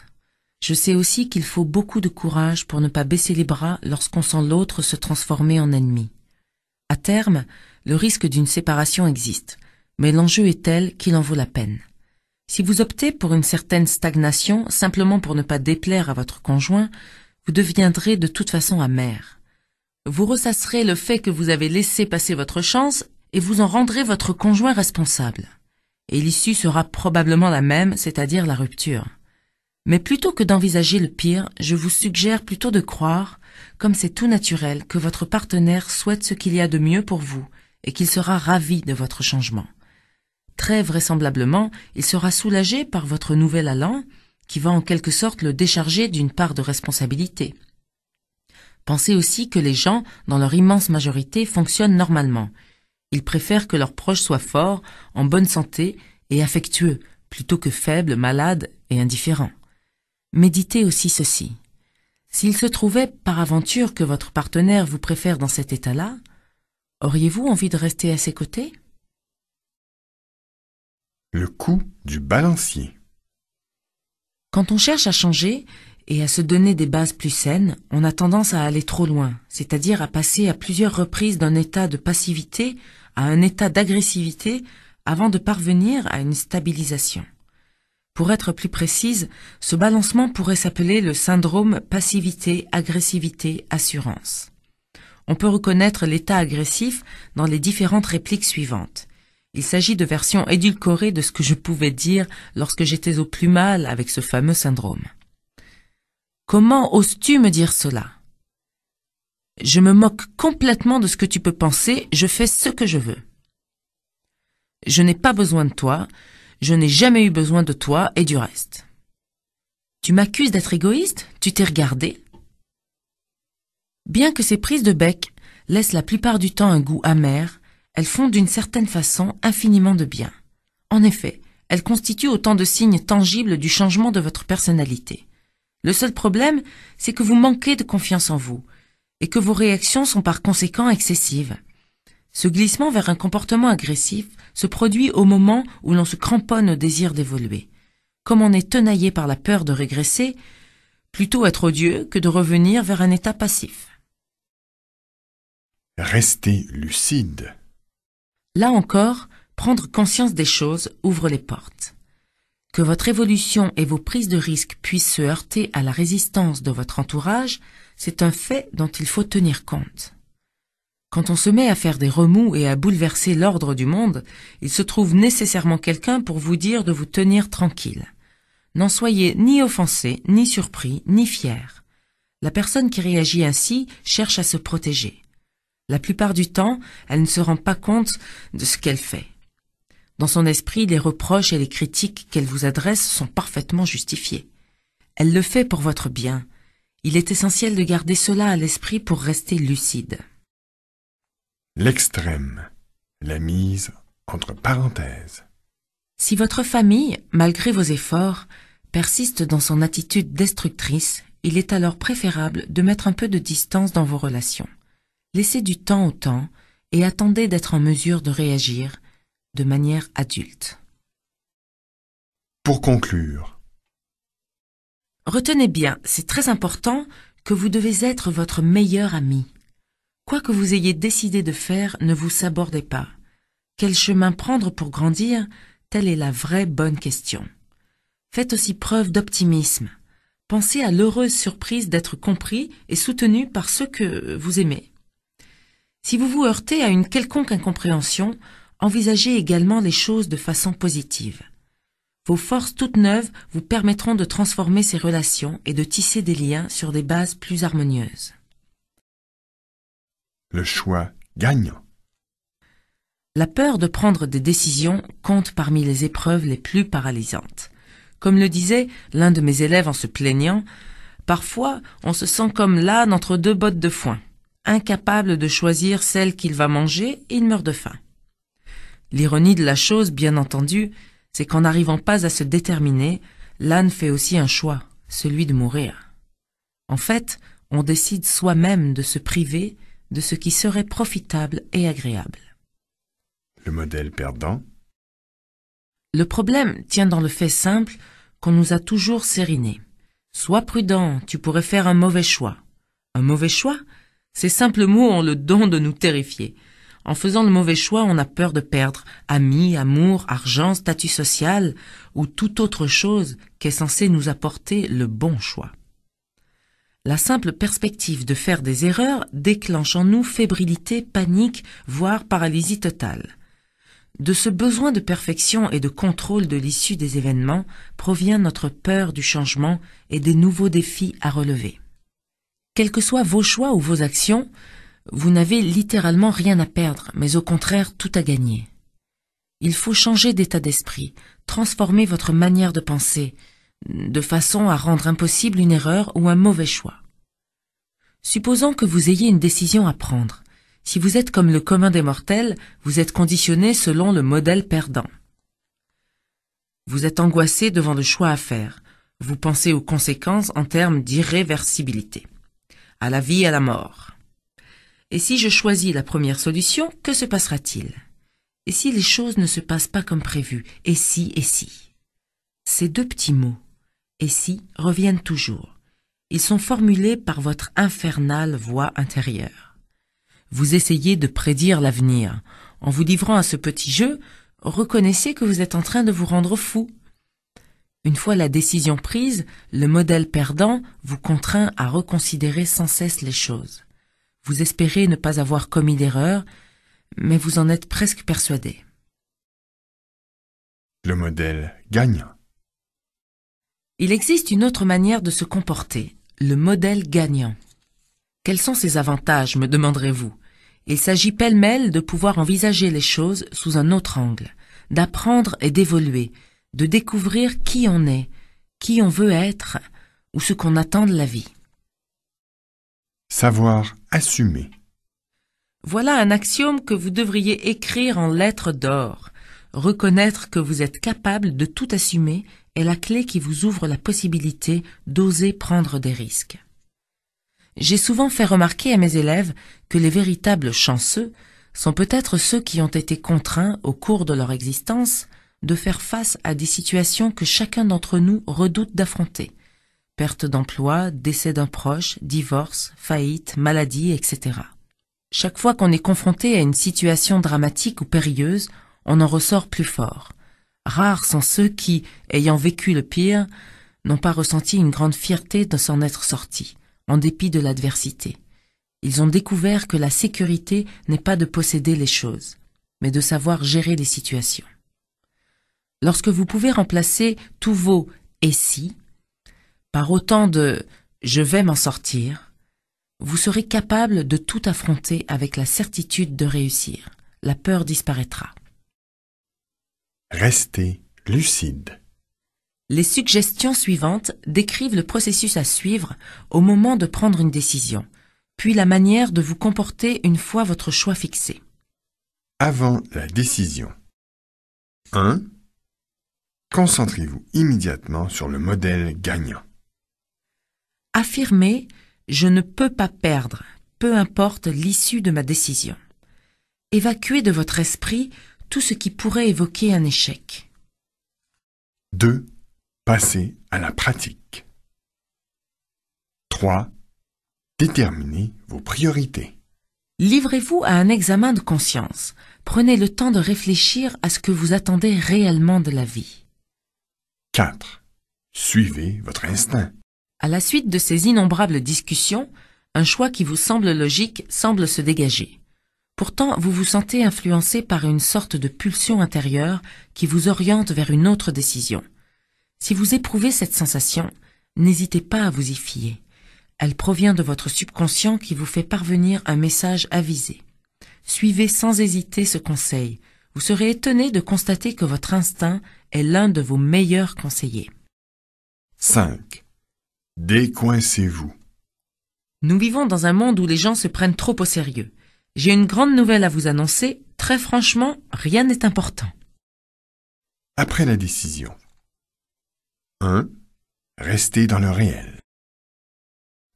Je sais aussi qu'il faut beaucoup de courage pour ne pas baisser les bras lorsqu'on sent l'autre se transformer en ennemi. À terme, le risque d'une séparation existe, mais l'enjeu est tel qu'il en vaut la peine. Si vous optez pour une certaine stagnation simplement pour ne pas déplaire à votre conjoint, vous deviendrez de toute façon amer. Vous ressasserez le fait que vous avez laissé passer votre chance et vous en rendrez votre conjoint responsable. Et l'issue sera probablement la même, c'est-à-dire la rupture. Mais plutôt que d'envisager le pire, je vous suggère plutôt de croire, comme c'est tout naturel, que votre partenaire souhaite ce qu'il y a de mieux pour vous et qu'il sera ravi de votre changement. Très vraisemblablement, il sera soulagé par votre nouvel allant, qui va en quelque sorte le décharger d'une part de responsabilité. Pensez aussi que les gens, dans leur immense majorité, fonctionnent normalement. Ils préfèrent que leurs proches soient forts, en bonne santé et affectueux, plutôt que faibles, malades et indifférents. Méditez aussi ceci. S'il se trouvait par aventure que votre partenaire vous préfère dans cet état-là, auriez-vous envie de rester à ses côtés? Le coup du balancier. Quand on cherche à changer et à se donner des bases plus saines, on a tendance à aller trop loin, c'est-à-dire à passer à plusieurs reprises d'un état de passivité à un état d'agressivité avant de parvenir à une stabilisation. Pour être plus précise, ce balancement pourrait s'appeler le syndrome passivité-agressivité-assurance. On peut reconnaître l'état agressif dans les différentes répliques suivantes. Il s'agit de versions édulcorées de ce que je pouvais dire lorsque j'étais au plus mal avec ce fameux syndrome. Comment oses-tu me dire cela? Je me moque complètement de ce que tu peux penser, je fais ce que je veux. Je n'ai pas besoin de toi, je n'ai jamais eu besoin de toi et du reste. Tu m'accuses d'être égoïste? Tu t'es regardé? Bien que ces prises de bec laissent la plupart du temps un goût amer, elles font d'une certaine façon infiniment de bien. En effet, elles constituent autant de signes tangibles du changement de votre personnalité. Le seul problème, c'est que vous manquez de confiance en vous, et que vos réactions sont par conséquent excessives. Ce glissement vers un comportement agressif se produit au moment où l'on se cramponne au désir d'évoluer. Comme on est tenaillé par la peur de régresser, plutôt être odieux que de revenir vers un état passif. Restez lucide. Là encore, prendre conscience des choses ouvre les portes. Que votre évolution et vos prises de risques puissent se heurter à la résistance de votre entourage, c'est un fait dont il faut tenir compte. Quand on se met à faire des remous et à bouleverser l'ordre du monde, il se trouve nécessairement quelqu'un pour vous dire de vous tenir tranquille. N'en soyez ni offensé, ni surpris, ni fier. La personne qui réagit ainsi cherche à se protéger. La plupart du temps, elle ne se rend pas compte de ce qu'elle fait. Dans son esprit, les reproches et les critiques qu'elle vous adresse sont parfaitement justifiés. Elle le fait pour votre bien. Il est essentiel de garder cela à l'esprit pour rester lucide. L'extrême. La mise entre parenthèses. Si votre famille, malgré vos efforts, persiste dans son attitude destructrice, il est alors préférable de mettre un peu de distance dans vos relations. Laissez du temps au temps et attendez d'être en mesure de réagir de manière adulte. Pour conclure, retenez bien, c'est très important que vous devez être votre meilleur ami. Quoi que vous ayez décidé de faire, ne vous sabordez pas. Quel chemin prendre pour grandir? Telle est la vraie bonne question. Faites aussi preuve d'optimisme. Pensez à l'heureuse surprise d'être compris et soutenu par ceux que vous aimez. Si vous vous heurtez à une quelconque incompréhension, envisagez également les choses de façon positive. Vos forces toutes neuves vous permettront de transformer ces relations et de tisser des liens sur des bases plus harmonieuses. le choix gagnant. La peur de prendre des décisions compte parmi les épreuves les plus paralysantes. Comme le disait l'un de mes élèves en se plaignant, parfois on se sent comme l'âne entre deux bottes de foin, incapable de choisir celle qu'il va manger et il meurt de faim. L'ironie de la chose, bien entendu, c'est qu'en n'arrivant pas à se déterminer, l'âne fait aussi un choix, celui de mourir. En fait, on décide soi-même de se priver de ce qui serait profitable et agréable. Le modèle perdant. Le problème tient dans le fait simple qu'on nous a toujours sérinés. Sois prudent, tu pourrais faire un mauvais choix. Un mauvais choix? Ces simples mots ont le don de nous terrifier. En faisant le mauvais choix, on a peur de perdre amis, amour, argent, statut social ou toute autre chose qui est censée nous apporter le bon choix. La simple perspective de faire des erreurs déclenche en nous fébrilité, panique, voire paralysie totale. De ce besoin de perfection et de contrôle de l'issue des événements provient notre peur du changement et des nouveaux défis à relever. Quels que soient vos choix ou vos actions, vous n'avez littéralement rien à perdre, mais au contraire tout à gagner. Il faut changer d'état d'esprit, transformer votre manière de penser, de façon à rendre impossible une erreur ou un mauvais choix. Supposons que vous ayez une décision à prendre. Si vous êtes comme le commun des mortels, vous êtes conditionné selon le modèle perdant. Vous êtes angoissé devant le choix à faire. Vous pensez aux conséquences en termes d'irréversibilité. À la vie, à la mort. Et si je choisis la première solution, que se passera-t-il? Et si les choses ne se passent pas comme prévu? Et si? Ces deux petits mots, et si, reviennent toujours. Ils sont formulés par votre infernale voix intérieure. Vous essayez de prédire l'avenir. En vous livrant à ce petit jeu, reconnaissez que vous êtes en train de vous rendre fou. Une fois la décision prise, le modèle perdant vous contraint à reconsidérer sans cesse les choses. Vous espérez ne pas avoir commis d'erreur, mais vous en êtes presque persuadé. Le modèle gagnant. Il existe une autre manière de se comporter, le modèle gagnant. Quels sont ses avantages, me demanderez-vous? Il s'agit pêle-mêle de pouvoir envisager les choses sous un autre angle, d'apprendre et d'évoluer, de découvrir qui on est, qui on veut être ou ce qu'on attend de la vie. Savoir assumer. Voilà un axiome que vous devriez écrire en lettres d'or. Reconnaître que vous êtes capable de tout assumer est la clé qui vous ouvre la possibilité d'oser prendre des risques. J'ai souvent fait remarquer à mes élèves que les véritables chanceux sont peut-être ceux qui ont été contraints, au cours de leur existence, de faire face à des situations que chacun d'entre nous redoute d'affronter. Perte d'emploi, décès d'un proche, divorce, faillite, maladie, etc. Chaque fois qu'on est confronté à une situation dramatique ou périlleuse, on en ressort plus fort. Rares sont ceux qui, ayant vécu le pire, n'ont pas ressenti une grande fierté de s'en être sortis, en dépit de l'adversité. Ils ont découvert que la sécurité n'est pas de posséder les choses, mais de savoir gérer les situations. Lorsque vous pouvez remplacer tous vos « et si » par autant de « je vais m'en sortir », vous serez capable de tout affronter avec la certitude de réussir. La peur disparaîtra. Restez lucide. Les suggestions suivantes décrivent le processus à suivre au moment de prendre une décision, puis la manière de vous comporter une fois votre choix fixé. Avant la décision. 1. Concentrez-vous immédiatement sur le modèle gagnant. Affirmez « je ne peux pas perdre, peu importe l'issue de ma décision ». Évacuez de votre esprit tout ce qui pourrait évoquer un échec. 2. Passez à la pratique. 3. Déterminez vos priorités. Livrez-vous à un examen de conscience. Prenez le temps de réfléchir à ce que vous attendez réellement de la vie. 4. Suivez votre instinct. À la suite de ces innombrables discussions, un choix qui vous semble logique semble se dégager. Pourtant, vous vous sentez influencé par une sorte de pulsion intérieure qui vous oriente vers une autre décision. Si vous éprouvez cette sensation, n'hésitez pas à vous y fier. Elle provient de votre subconscient qui vous fait parvenir un message avisé. Suivez sans hésiter ce conseil. Vous serez étonné de constater que votre instinct est l'un de vos meilleurs conseillers. 5. Décoincez-vous. Nous vivons dans un monde où les gens se prennent trop au sérieux. J'ai une grande nouvelle à vous annoncer. Très franchement, rien n'est important. Après la décision. 1. Restez dans le réel.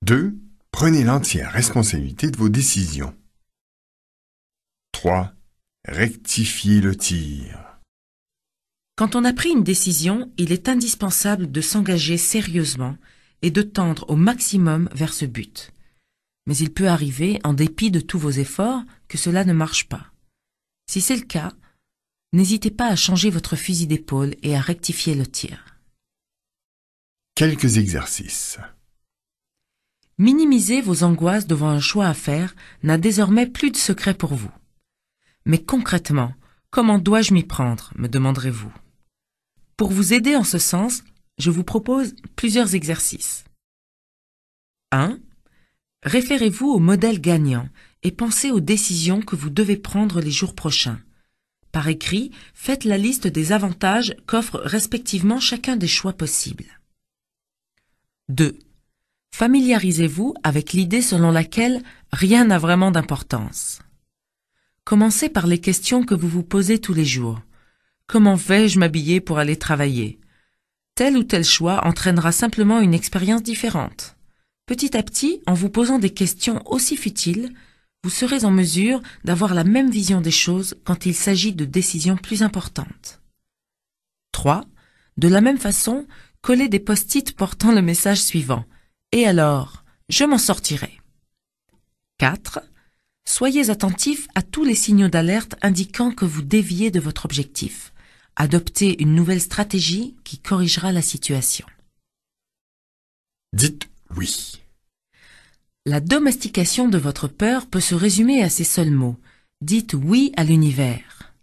2. Prenez l'entière responsabilité de vos décisions. 3. Rectifiez le tir. Quand on a pris une décision, il est indispensable de s'engager sérieusement et de tendre au maximum vers ce but. Mais il peut arriver, en dépit de tous vos efforts, que cela ne marche pas. Si c'est le cas, n'hésitez pas à changer votre fusil d'épaule et à rectifier le tir. Quelques exercices. Minimiser vos angoisses devant un choix à faire n'a désormais plus de secret pour vous. Mais concrètement, comment dois-je m'y prendre, me demanderez-vous. Pour vous aider en ce sens, je vous propose plusieurs exercices. 1. Référez-vous au modèle gagnant et pensez aux décisions que vous devez prendre les jours prochains. Par écrit, faites la liste des avantages qu'offre respectivement chacun des choix possibles. 2. Familiarisez-vous avec l'idée selon laquelle rien n'a vraiment d'importance. Commencez par les questions que vous vous posez tous les jours. Comment vais-je m'habiller pour aller travailler? Tel ou tel choix entraînera simplement une expérience différente. Petit à petit, en vous posant des questions aussi futiles, vous serez en mesure d'avoir la même vision des choses quand il s'agit de décisions plus importantes. 3. De la même façon, collez des post-it portant le message suivant. Et alors, je m'en sortirai. 4. Soyez attentif à tous les signaux d'alerte indiquant que vous déviez de votre objectif. Adoptez une nouvelle stratégie qui corrigera la situation. Dites oui. La domestication de votre peur peut se résumer à ces seuls mots. Dites oui à l'univers.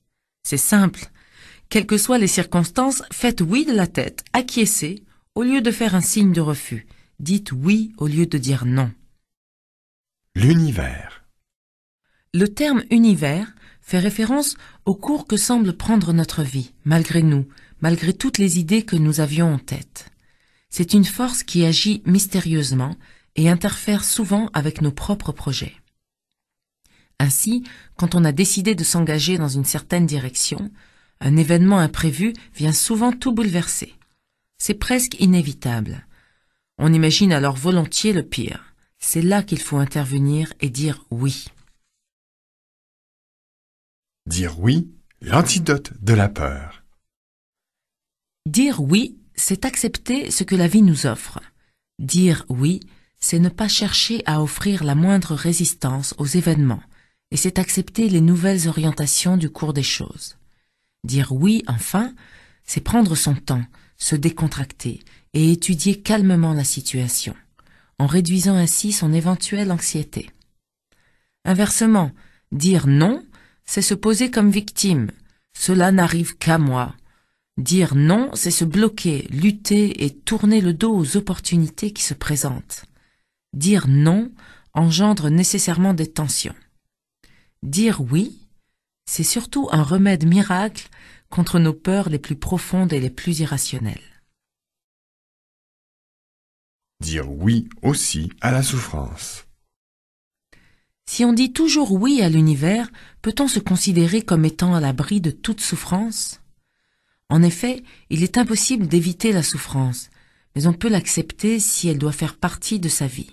C'est simple. Quelles que soient les circonstances, faites oui de la tête, acquiescez, au lieu de faire un signe de refus. Dites oui au lieu de dire non. L'univers. Le terme « univers » fait référence au cours que semble prendre notre vie, malgré nous, malgré toutes les idées que nous avions en tête. C'est une force qui agit mystérieusement et interfère souvent avec nos propres projets. Ainsi, quand on a décidé de s'engager dans une certaine direction, un événement imprévu vient souvent tout bouleverser. C'est presque inévitable. On imagine alors volontiers le pire. C'est là qu'il faut intervenir et dire oui. Dire oui, l'antidote de la peur. Dire oui, c'est accepter ce que la vie nous offre. Dire oui, c'est ne pas chercher à offrir la moindre résistance aux événements, et c'est accepter les nouvelles orientations du cours des choses. Dire oui, enfin, c'est prendre son temps, se décontracter et étudier calmement la situation, en réduisant ainsi son éventuelle anxiété. Inversement, dire non, c'est se poser comme victime. Cela n'arrive qu'à moi. Dire non, c'est se bloquer, lutter et tourner le dos aux opportunités qui se présentent. Dire non engendre nécessairement des tensions. Dire oui, c'est surtout un remède miracle contre nos peurs les plus profondes et les plus irrationnelles. Dire oui aussi à la souffrance. Si on dit toujours oui à l'univers, peut-on se considérer comme étant à l'abri de toute souffrance? En effet, il est impossible d'éviter la souffrance, mais on peut l'accepter si elle doit faire partie de sa vie.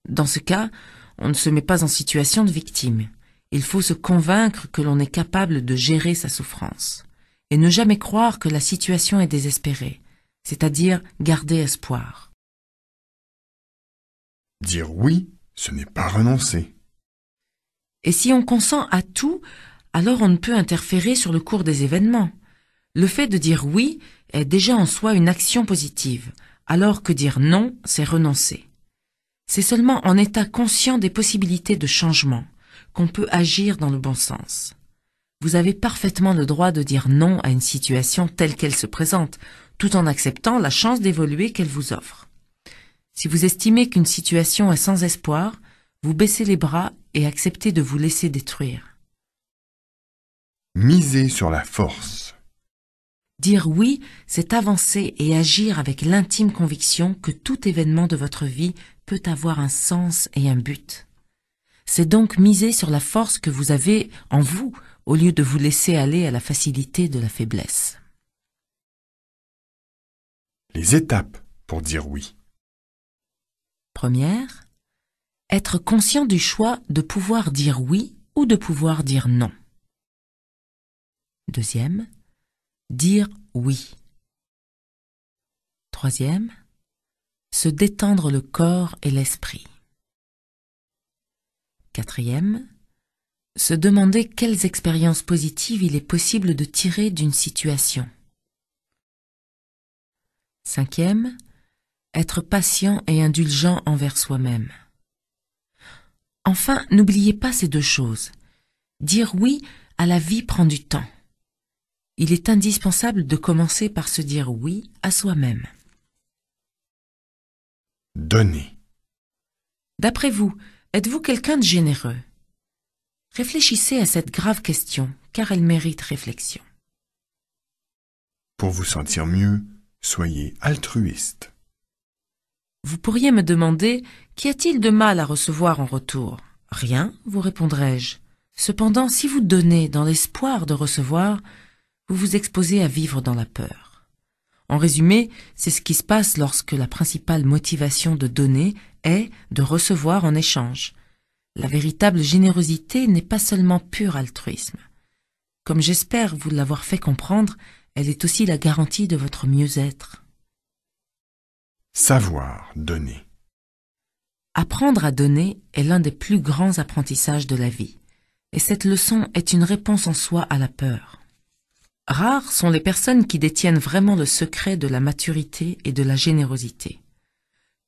Dans ce cas, on ne se met pas en situation de victime. Il faut se convaincre que l'on est capable de gérer sa souffrance, et ne jamais croire que la situation est désespérée, c'est-à-dire garder espoir. Dire oui, ce n'est pas renoncer. Et si on consent à tout, alors on ne peut interférer sur le cours des événements. Le fait de dire oui est déjà en soi une action positive, alors que dire non, c'est renoncer. C'est seulement en état conscient des possibilités de changement qu'on peut agir dans le bon sens. Vous avez parfaitement le droit de dire non à une situation telle qu'elle se présente, tout en acceptant la chance d'évoluer qu'elle vous offre. Si vous estimez qu'une situation est sans espoir, vous baissez les bras et acceptez de vous laisser détruire. Miser sur la force. Dire oui, c'est avancer et agir avec l'intime conviction que tout événement de votre vie peut avoir un sens et un but. C'est donc miser sur la force que vous avez en vous, au lieu de vous laisser aller à la facilité de la faiblesse. Les étapes pour dire oui. Première, être conscient du choix de pouvoir dire oui ou de pouvoir dire non. Deuxième, dire oui. Troisième, se détendre le corps et l'esprit. Quatrième, se demander quelles expériences positives il est possible de tirer d'une situation. Cinquième, être patient et indulgent envers soi-même. Enfin, n'oubliez pas ces deux choses. Dire oui à la vie prend du temps. Il est indispensable de commencer par se dire oui à soi-même. Donner. D'après vous, êtes-vous quelqu'un de généreux? Réfléchissez à cette grave question, car elle mérite réflexion. Pour vous sentir mieux, soyez altruiste. Vous pourriez me demander, qu'y a-t-il de mal à recevoir en retour? Rien, vous répondrai-je. Cependant, si vous donnez dans l'espoir de recevoir, vous vous exposez à vivre dans la peur. En résumé, c'est ce qui se passe lorsque la principale motivation de donner est de recevoir en échange. La véritable générosité n'est pas seulement pur altruisme. Comme j'espère vous l'avoir fait comprendre, elle est aussi la garantie de votre mieux-être. Savoir donner. Apprendre à donner est l'un des plus grands apprentissages de la vie, et cette leçon est une réponse en soi à la peur. Rares sont les personnes qui détiennent vraiment le secret de la maturité et de la générosité.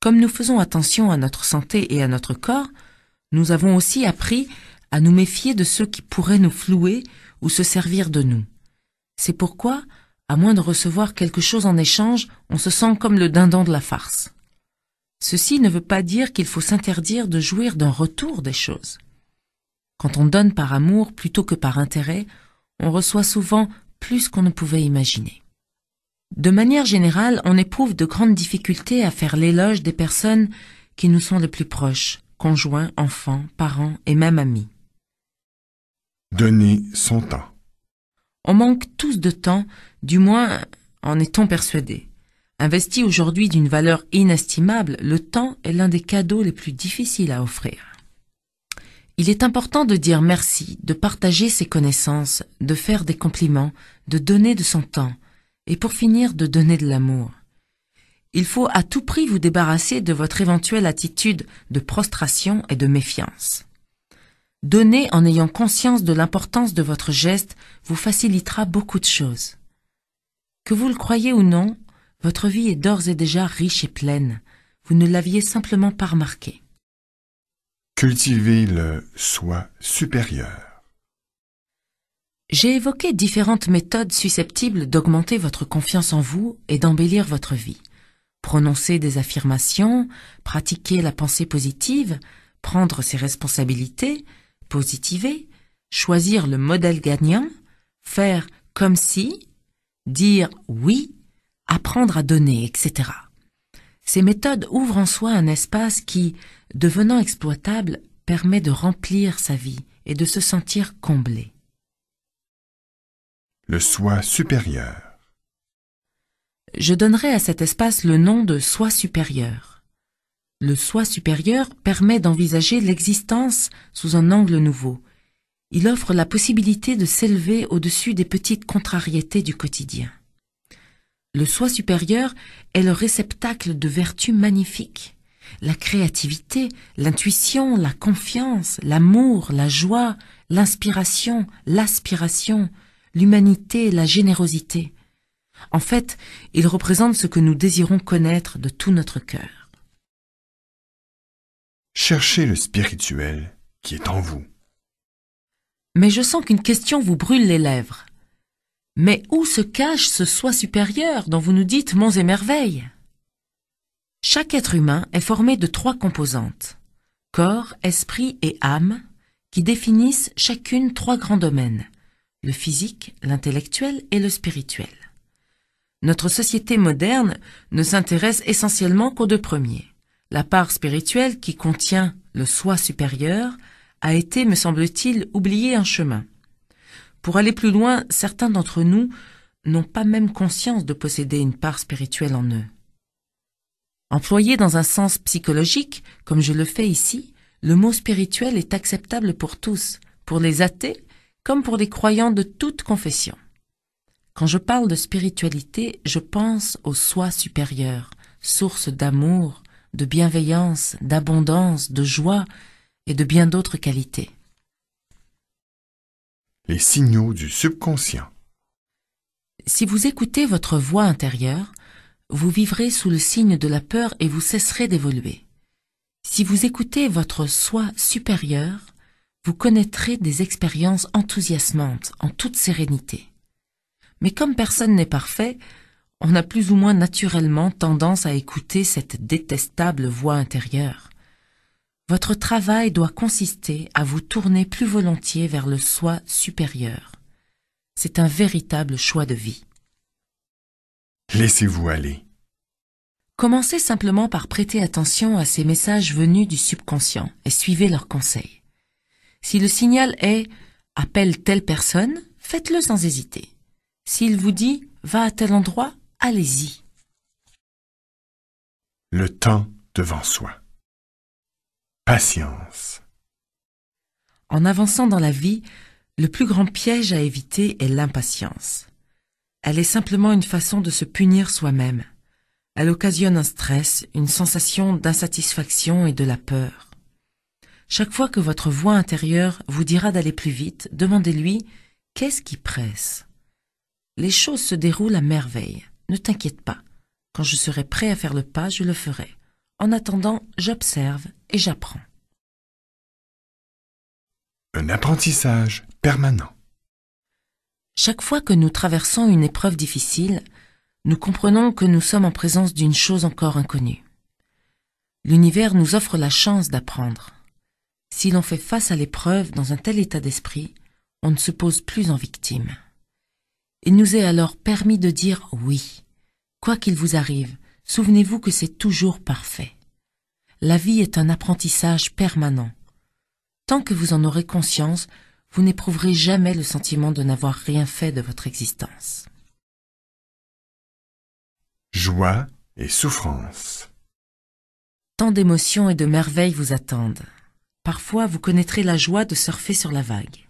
Comme nous faisons attention à notre santé et à notre corps, nous avons aussi appris à nous méfier de ceux qui pourraient nous flouer ou se servir de nous. C'est pourquoi, à moins de recevoir quelque chose en échange, on se sent comme le dindon de la farce. Ceci ne veut pas dire qu'il faut s'interdire de jouir d'un retour des choses. Quand on donne par amour plutôt que par intérêt, on reçoit souvent plus qu'on ne pouvait imaginer. De manière générale, on éprouve de grandes difficultés à faire l'éloge des personnes qui nous sont les plus proches, conjoints, enfants, parents et même amis. Donner son temps. On manque tous de temps, du moins en est-on persuadé. Investi aujourd'hui d'une valeur inestimable, le temps est l'un des cadeaux les plus difficiles à offrir. Il est important de dire merci, de partager ses connaissances, de faire des compliments, de donner de son temps, et pour finir de donner de l'amour. Il faut à tout prix vous débarrasser de votre éventuelle attitude de prostration et de méfiance. Donner en ayant conscience de l'importance de votre geste vous facilitera beaucoup de choses. Que vous le croyez ou non, votre vie est d'ores et déjà riche et pleine. Vous ne l'aviez simplement pas remarqué. Cultivez le soi supérieur. J'ai évoqué différentes méthodes susceptibles d'augmenter votre confiance en vous et d'embellir votre vie. Prononcer des affirmations, pratiquer la pensée positive, prendre ses responsabilités, positiver, choisir le modèle gagnant, faire comme si, dire oui, apprendre à donner, etc. Ces méthodes ouvrent en soi un espace qui, devenant exploitable, permet de remplir sa vie et de se sentir comblé. Le soi supérieur. Je donnerai à cet espace le nom de soi supérieur. Le soi supérieur permet d'envisager l'existence sous un angle nouveau. Il offre la possibilité de s'élever au-dessus des petites contrariétés du quotidien. Le soi supérieur est le réceptacle de vertus magnifiques. La créativité, l'intuition, la confiance, l'amour, la joie, l'inspiration, l'aspiration, l'humanité, la générosité. En fait, il représente ce que nous désirons connaître de tout notre cœur. Cherchez le spirituel qui est en vous. Mais je sens qu'une question vous brûle les lèvres. Mais où se cache ce soi supérieur dont vous nous dites monts et merveilles? Chaque être humain est formé de 3 composantes, corps, esprit et âme, qui définissent chacune 3 grands domaines, le physique, l'intellectuel et le spirituel. Notre société moderne ne s'intéresse essentiellement qu'aux 2 premiers. La part spirituelle qui contient le soi supérieur a été, me semble-t-il, oubliée en chemin. Pour aller plus loin, certains d'entre nous n'ont pas même conscience de posséder une part spirituelle en eux. Employé dans un sens psychologique, comme je le fais ici, le mot spirituel est acceptable pour tous, pour les athées comme pour les croyants de toute confession. Quand je parle de spiritualité, je pense au soi supérieur, source d'amour, de bienveillance, d'abondance, de joie et de bien d'autres qualités. Les signaux du subconscient. Si vous écoutez votre voix intérieure, vous vivrez sous le signe de la peur et vous cesserez d'évoluer. Si vous écoutez votre soi supérieur, vous connaîtrez des expériences enthousiasmantes en toute sérénité. Mais comme personne n'est parfait, on a plus ou moins naturellement tendance à écouter cette détestable voix intérieure. Votre travail doit consister à vous tourner plus volontiers vers le soi supérieur. C'est un véritable choix de vie. Laissez-vous aller. Commencez simplement par prêter attention à ces messages venus du subconscient et suivez leurs conseils. Si le signal est « appelle telle personne », faites-le sans hésiter. S'il vous dit « va à tel endroit », allez-y. Le temps devant soi. Patience. En avançant dans la vie, le plus grand piège à éviter est l'impatience. Elle est simplement une façon de se punir soi-même. Elle occasionne un stress, une sensation d'insatisfaction et de la peur. Chaque fois que votre voix intérieure vous dira d'aller plus vite, demandez-lui « qu'est-ce qui presse ?» Les choses se déroulent à merveille. Ne t'inquiète pas. Quand je serai prêt à faire le pas, je le ferai. En attendant, j'observe et j'apprends. Un apprentissage permanent. Chaque fois que nous traversons une épreuve difficile, nous comprenons que nous sommes en présence d'une chose encore inconnue. L'univers nous offre la chance d'apprendre. Si l'on fait face à l'épreuve dans un tel état d'esprit, on ne se pose plus en victime. Il nous est alors permis de dire oui. Quoi qu'il vous arrive, souvenez-vous que c'est toujours parfait. La vie est un apprentissage permanent. Tant que vous en aurez conscience, vous n'éprouverez jamais le sentiment de n'avoir rien fait de votre existence. Joie et souffrance. Tant d'émotions et de merveilles vous attendent. Parfois, vous connaîtrez la joie de surfer sur la vague.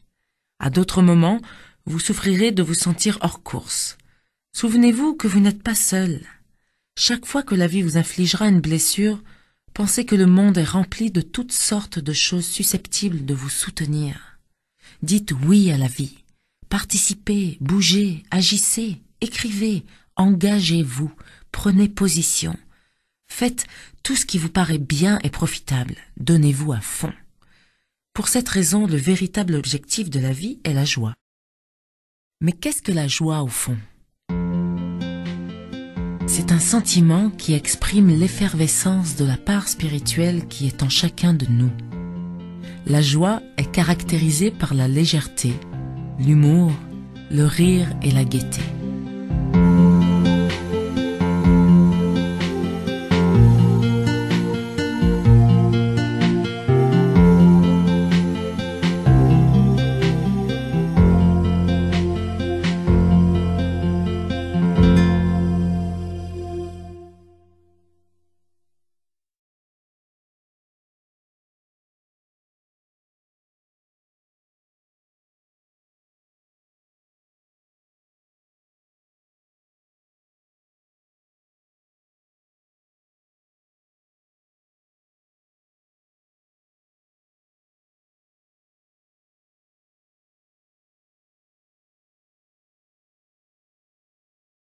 À d'autres moments, vous souffrirez de vous sentir hors course. Souvenez-vous que vous n'êtes pas seul. Chaque fois que la vie vous infligera une blessure, Pensez que le monde est rempli de toutes sortes de choses susceptibles de vous soutenir. Dites oui à la vie. Participez, bougez, agissez, écrivez, engagez-vous, prenez position. Faites tout ce qui vous paraît bien et profitable. Donnez-vous à fond. Pour cette raison, le véritable objectif de la vie est la joie. Mais qu'est-ce que la joie au fond? C'est un sentiment qui exprime l'effervescence de la part spirituelle qui est en chacun de nous. La joie est caractérisée par la légèreté, l'humour, le rire et la gaieté.